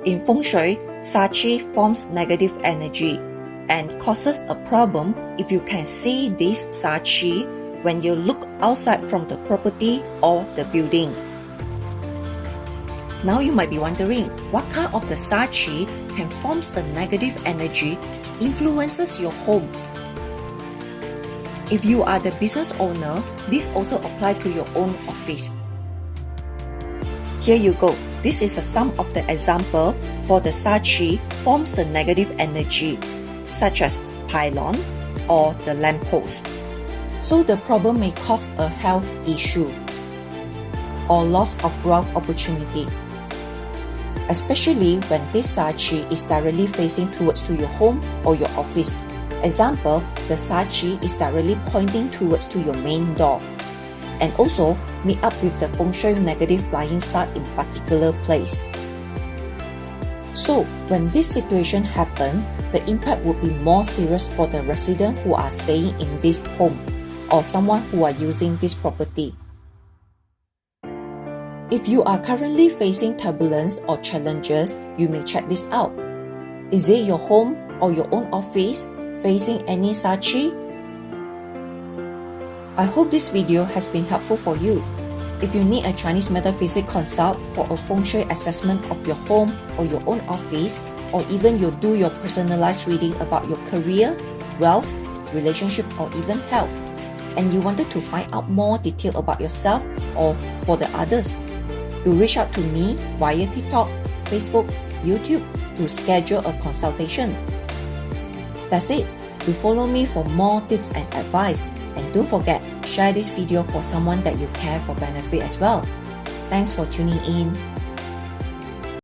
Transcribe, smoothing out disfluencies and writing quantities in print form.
In Feng Shui, Qi forms negative energy and causes a problem if you can see this Qi when you look outside from the property or the building. Now you might be wondering, what kind of the Qi can form the negative energy influences your home? If you are the business owner, this also applies to your own office. Here you go. This is some of the example for the Qi forms the negative energy, such as pylon or the lamppost. So the problem may cause a health issue or loss of growth opportunity, especially when this Qi is directly facing towards to your home or your office. Example, the Qi is directly pointing towards to your main door, and also meet up with the Feng Shui negative flying star in particular place. So when this situation happens, the impact would be more serious for the residents who are staying in this home or someone who are using this property. If you are currently facing turbulence or challenges, you may check this out. Is it your home or your own office facing any Qi? I hope this video has been helpful for you. If you need a Chinese metaphysics consult for a Feng Shui assessment of your home or your own office, or even you do your personalized reading about your career, wealth, relationship, or even health, and you wanted to find out more detail about yourself or for the others, do reach out to me via TikTok, Facebook, YouTube to schedule a consultation. That's it. Do follow me for more tips and advice. And don't forget, share this video for someone that you care for benefit as well. Thanks for tuning in.